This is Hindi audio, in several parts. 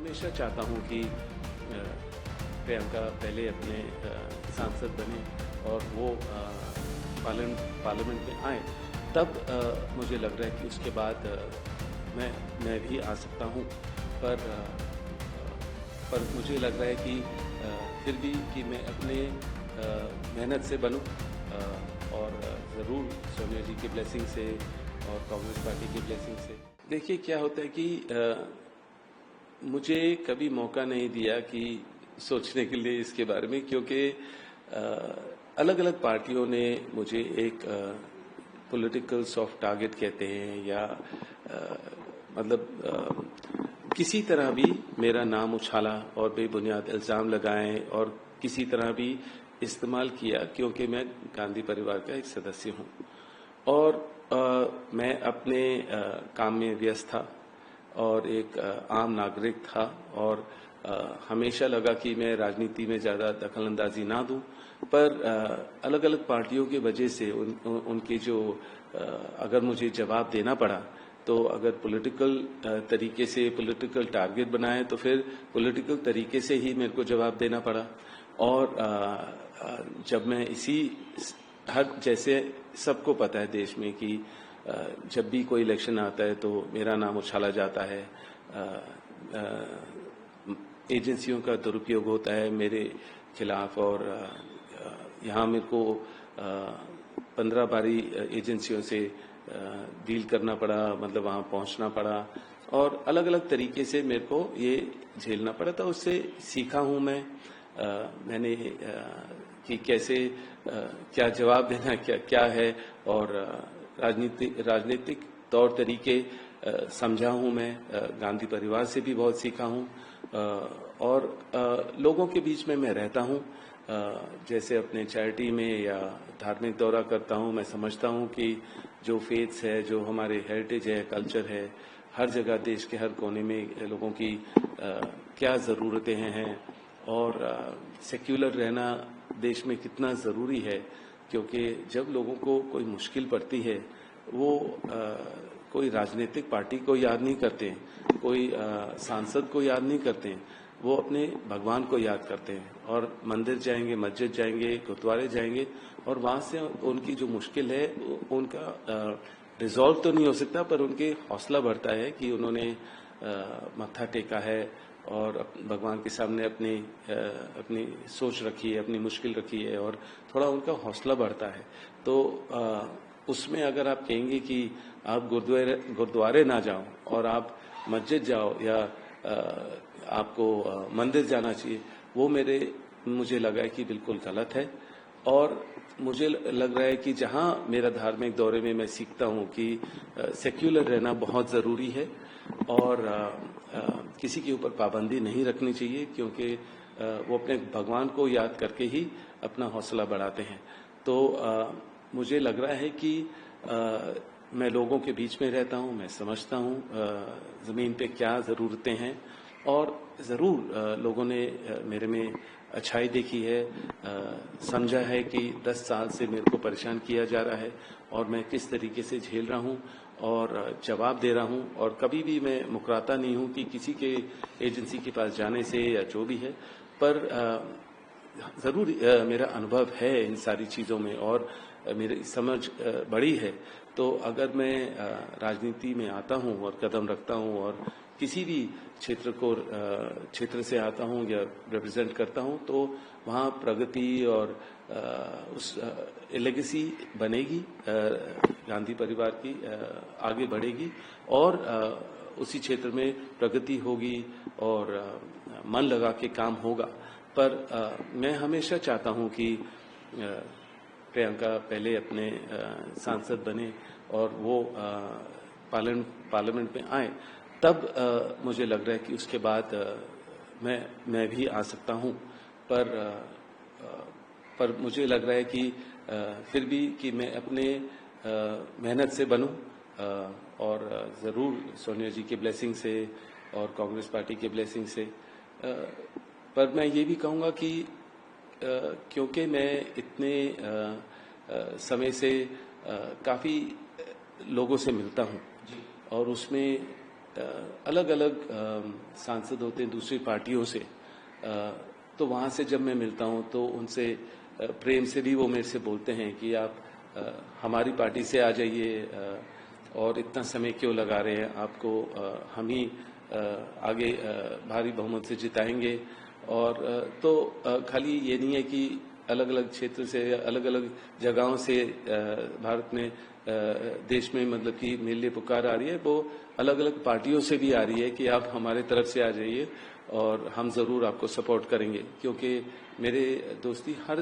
हमेशा चाहता हूँ कि प्रियंका पहले अपने सांसद बने और वो पार्लियामेंट में आए, तब मुझे लग रहा है कि उसके बाद मैं भी आ सकता हूँ। पर मुझे लग रहा है कि फिर भी कि मैं अपने मेहनत से बनूँ और ज़रूर सोनिया जी की ब्लेसिंग से और कांग्रेस पार्टी की ब्लेसिंग से। देखिए क्या होता है कि मुझे कभी मौका नहीं दिया कि सोचने के लिए इसके बारे में, क्योंकि अलग अलग पार्टियों ने मुझे एक पॉलिटिकल सॉफ्ट टारगेट कहते हैं या किसी तरह भी मेरा नाम उछाला और बेबुनियाद इल्ज़ाम लगाए और किसी तरह भी इस्तेमाल किया, क्योंकि मैं गांधी परिवार का एक सदस्य हूं और मैं अपने काम में व्यस्त था और एक आम नागरिक था और हमेशा लगा कि मैं राजनीति में ज़्यादा दखलंदाजी ना दूं, पर अलग अलग पार्टियों की वजह से उनके जो अगर मुझे जवाब देना पड़ा तो अगर पॉलिटिकल तरीके से पॉलिटिकल टारगेट बनाए तो फिर पॉलिटिकल तरीके से ही मेरे को जवाब देना पड़ा। और जब मैं हर जैसे सबको पता है देश में कि जब भी कोई इलेक्शन आता है तो मेरा नाम उछाला जाता है, एजेंसियों का दुरुपयोग होता है मेरे खिलाफ और यहाँ मेरे को 15 बारी एजेंसियों से डील करना पड़ा, मतलब वहाँ पहुँचना पड़ा और अलग अलग तरीके से मेरे को ये झेलना पड़ा। तो उससे सीखा हूँ मैंने कि कैसे क्या जवाब देना क्या है और राजनीतिक तौर तरीके समझा हूँ मैं, गांधी परिवार से भी बहुत सीखा हूँ और लोगों के बीच में मैं रहता हूँ, जैसे अपने चैरिटी में या धार्मिक दौरा करता हूँ। मैं समझता हूँ कि जो फेथ्स है, जो हमारे हेरिटेज है, कल्चर है, हर जगह देश के हर कोने में लोगों की क्या ज़रूरतें हैं और सेक्युलर रहना देश में कितना ज़रूरी है, क्योंकि जब लोगों को कोई मुश्किल पड़ती है वो कोई राजनीतिक पार्टी को याद नहीं करते, कोई सांसद को याद नहीं करते, वो अपने भगवान को याद करते हैं और मंदिर जाएंगे, मस्जिद जाएंगे, गुरुद्वारे जाएंगे और वहाँ से उनकी जो मुश्किल है उनका रिजॉल्व तो नहीं हो सकता, पर उनके हौसला बढ़ता है कि उन्होंने मत्था टेका है और भगवान के सामने अपनी सोच रखी है, अपनी मुश्किल रखी है और थोड़ा उनका हौसला बढ़ता है। तो उसमें अगर आप कहेंगे कि आप गुरुद्वारे ना जाओ और आप मस्जिद जाओ या आपको मंदिर जाना चाहिए, वो मुझे लगा है कि बिल्कुल गलत है। और मुझे लग रहा है कि जहाँ मेरा धार्मिक दौरे में मैं सीखता हूँ कि सेक्युलर रहना बहुत ज़रूरी है और किसी के ऊपर पाबंदी नहीं रखनी चाहिए, क्योंकि वो अपने भगवान को याद करके ही अपना हौसला बढ़ाते हैं। तो मुझे लग रहा है कि मैं लोगों के बीच में रहता हूँ, मैं समझता हूँ ज़मीन पे क्या ज़रूरतें हैं और ज़रूर लोगों ने मेरे में अच्छाई देखी है, समझा है कि 10 साल से मेरे को परेशान किया जा रहा है और मैं किस तरीके से झेल रहा हूँ और जवाब दे रहा हूँ और कभी भी मैं मुकराता नहीं हूँ कि किसी के एजेंसी के पास जाने से या जो भी है, पर ज़रूर मेरा अनुभव है इन सारी चीज़ों में और मेरी समझ बड़ी है। तो अगर मैं राजनीति में आता हूँ और कदम रखता हूँ और किसी भी क्षेत्र से आता हूँ या रिप्रेजेंट करता हूँ, तो वहाँ प्रगति और उस लेगेसी बनेगी, गांधी परिवार की आगे बढ़ेगी और उसी क्षेत्र में प्रगति होगी और मन लगा के काम होगा। पर मैं हमेशा चाहता हूँ कि प्रियंका पहले अपने सांसद बने और वो पार्लियामेंट में आए, तब मुझे लग रहा है कि उसके बाद मैं भी आ सकता हूँ। पर मुझे लग रहा है कि फिर भी कि मैं अपने मेहनत से बनूँ और ज़रूर सोनिया जी की ब्लेसिंग से और कांग्रेस पार्टी की ब्लेसिंग से। पर मैं ये भी कहूँगा कि क्योंकि मैं इतने समय से काफ़ी लोगों से मिलता हूँ और उसमें अलग अलग सांसद होते हैं दूसरी पार्टियों से, तो वहाँ से जब मैं मिलता हूँ तो उनसे प्रेम से भी वो मेरे से बोलते हैं कि आप हमारी पार्टी से आ जाइए, और इतना समय क्यों लगा रहे हैं, आपको हम ही आगे भारी बहुमत से जिताएंगे। और तो खाली ये नहीं है कि अलग अलग क्षेत्र से, अलग अलग जगहों से भारत में, देश में मतलब कि मेरे लिए पुकार आ रही है, वो अलग अलग पार्टियों से भी आ रही है कि आप हमारे तरफ से आ जाइए और हम ज़रूर आपको सपोर्ट करेंगे। क्योंकि मेरे दोस्ती हर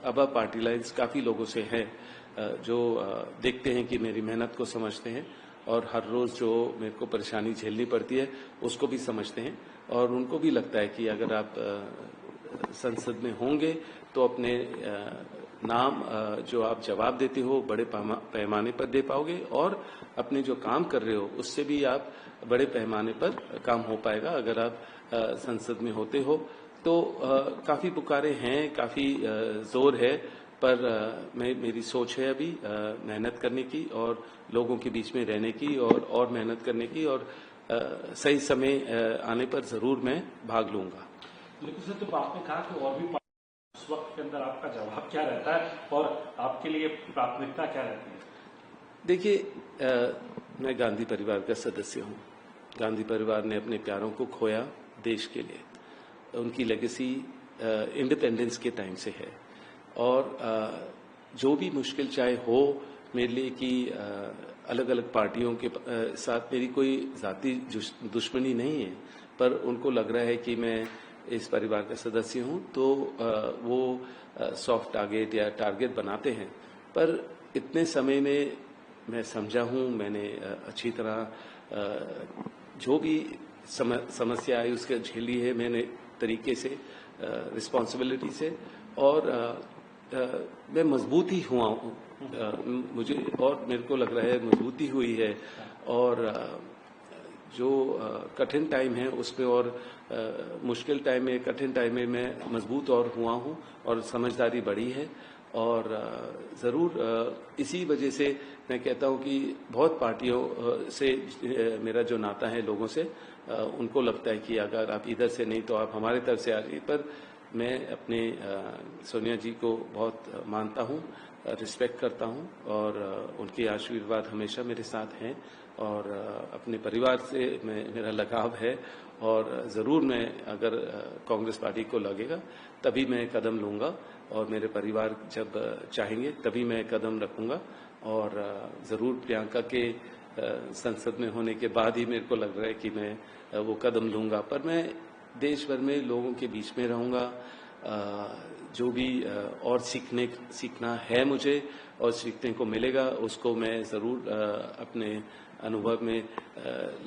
अबा पार्टी लाइन्स काफ़ी लोगों से है, जो देखते हैं कि मेरी मेहनत को समझते हैं और हर रोज़ जो मेरे को परेशानी झेलनी पड़ती है उसको भी समझते हैं, और उनको भी लगता है कि अगर आप संसद में होंगे तो अपने नाम जो आप जवाब देते हो बड़े पैमाने पर दे पाओगे, और अपने जो काम कर रहे हो उससे भी आप बड़े पैमाने पर काम हो पाएगा अगर आप संसद में होते हो। तो काफ़ी पुकारे हैं, काफ़ी जोर है, पर मेरी सोच है अभी मेहनत करने की और लोगों के बीच में रहने की और मेहनत करने की, और सही समय आने पर ज़रूर मैं भाग लूंगा। लेकिन सर, जब आपने कहा कि और भी उस वक्त के अंदर आपका जवाब क्या रहता है और आपके लिए प्राथमिकता क्या रहती है? देखिए, मैं गांधी परिवार का सदस्य हूँ। गांधी परिवार ने अपने प्यारों को खोया देश के लिए, उनकी लेगेसी इंडिपेंडेंस के टाइम से है, और जो भी मुश्किल चाहे हो मेरे लिए कि अलग अलग पार्टियों के साथ मेरी कोई ज़ाती दुश्मनी नहीं है, पर उनको लग रहा है कि मैं इस परिवार का सदस्य हूं, तो वो सॉफ्ट टारगेट या टारगेट बनाते हैं। पर इतने समय में मैं समझा हूं, मैंने अच्छी तरह जो भी समस्या आई उसके झेली है मैंने तरीके से, रिस्पॉन्सिबिलिटी से, और मैं मजबूत ही हुआ हूँ, मुझे और मेरे को लग रहा है मजबूती हुई है, और जो कठिन टाइम है उसमें और मुश्किल टाइम में, कठिन टाइम में मैं मजबूत और हुआ हूँ और समझदारी बढ़ी है। और ज़रूर इसी वजह से मैं कहता हूँ कि बहुत पार्टियों से मेरा जो नाता है लोगों से, उनको लगता है कि अगर आप इधर से नहीं तो आप हमारे तरफ से आ जाइए। पर मैं अपने सोनिया जी को बहुत मानता हूँ, रिस्पेक्ट करता हूँ, और उनके आशीर्वाद हमेशा मेरे साथ हैं, और अपने परिवार से मेरा लगाव है, और ज़रूर मैं अगर कांग्रेस पार्टी को लगेगा तभी मैं कदम लूँगा, और मेरे परिवार जब चाहेंगे तभी मैं कदम रखूँगा, और ज़रूर प्रियंका के संसद में होने के बाद ही मेरे को लग रहा है कि मैं वो कदम लूँगा। पर मैं देश भर में लोगों के बीच में रहूँगा, जो भी और सीखना है मुझे और सीखने को मिलेगा उसको मैं ज़रूर अपने अनुभव में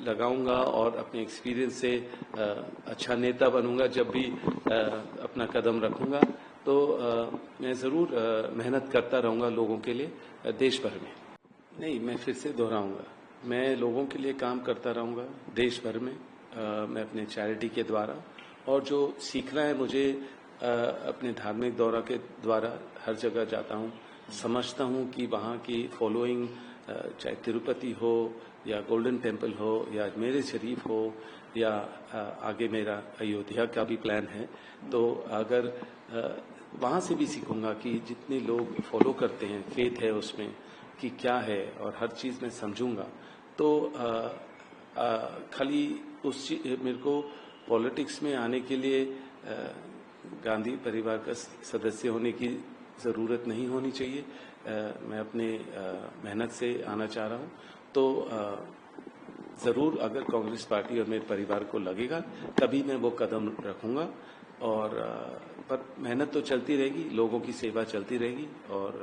लगाऊंगा, और अपने एक्सपीरियंस से अच्छा नेता बनूंगा। जब भी अपना कदम रखूंगा तो मैं ज़रूर मेहनत करता रहूंगा लोगों के लिए देश भर में। नहीं, मैं फिर से दोहराऊंगा, मैं लोगों के लिए काम करता रहूंगा देश भर में, मैं अपने चैरिटी के द्वारा, और जो सीखना है मुझे अपने धार्मिक दौरा के द्वारा हर जगह जाता हूँ, समझता हूँ कि वहाँ की फॉलोइंग, चाहे तिरुपति हो या गोल्डन टेम्पल हो या अजमेर शरीफ हो, या आगे मेरा अयोध्या का भी प्लान है, तो अगर वहाँ से भी सीखूंगा कि जितने लोग फॉलो करते हैं, फेथ है उसमें कि क्या है, और हर चीज़ में समझूंगा। तो खाली मेरे को पॉलिटिक्स में आने के लिए गांधी परिवार का सदस्य होने की ज़रूरत नहीं होनी चाहिए। मैं अपने मेहनत से आना चाह रहा हूँ, तो ज़रूर अगर कांग्रेस पार्टी और मेरे परिवार को लगेगा तभी मैं वो कदम रखूँगा, और पर मेहनत तो चलती रहेगी, लोगों की सेवा चलती रहेगी, और